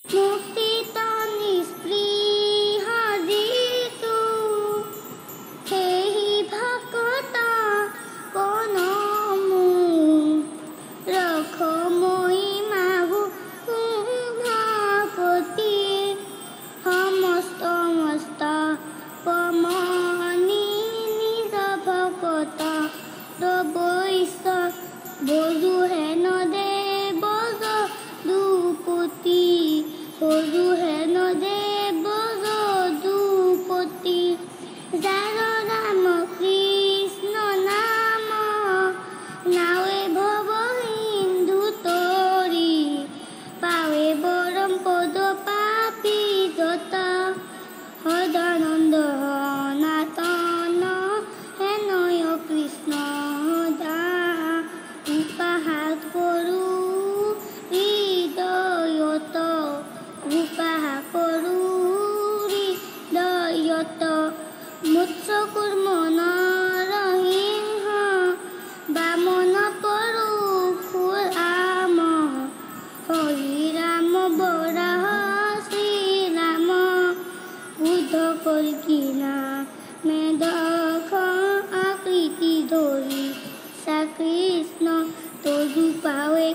মুক্তিত নিস্পৃহ যিটো সেই ভকত কণমু ৰখ মহিমাভু ভকতি সমস্ত পমনি নিজ ভকত বৈশ্য বজু হেন দেৱ যদুপতি বজু হেন দেৱ যদুপতি যাৰ ৰাম কৃষ্ণ নাম নাৱে ভৱ সিন্ধু তৰি পাৱে বৰম পদ পাপি যত সদানন্দ সনাতন হেনয় কৃষ্ণ উপাহাস কৰো হৃদয়ত উপাহাস কৰো হৃদয়ত মুৎস কুৰ্ম নৰসিংহ বামন পৰশুৰাম হৰি ৰাম বৰাহ শ্ৰীৰাম বুদ্ধ কল্কিনা মেধখ আকৃতি ধৰি শ্ৰীকৃষ্ণ তজু পাৱে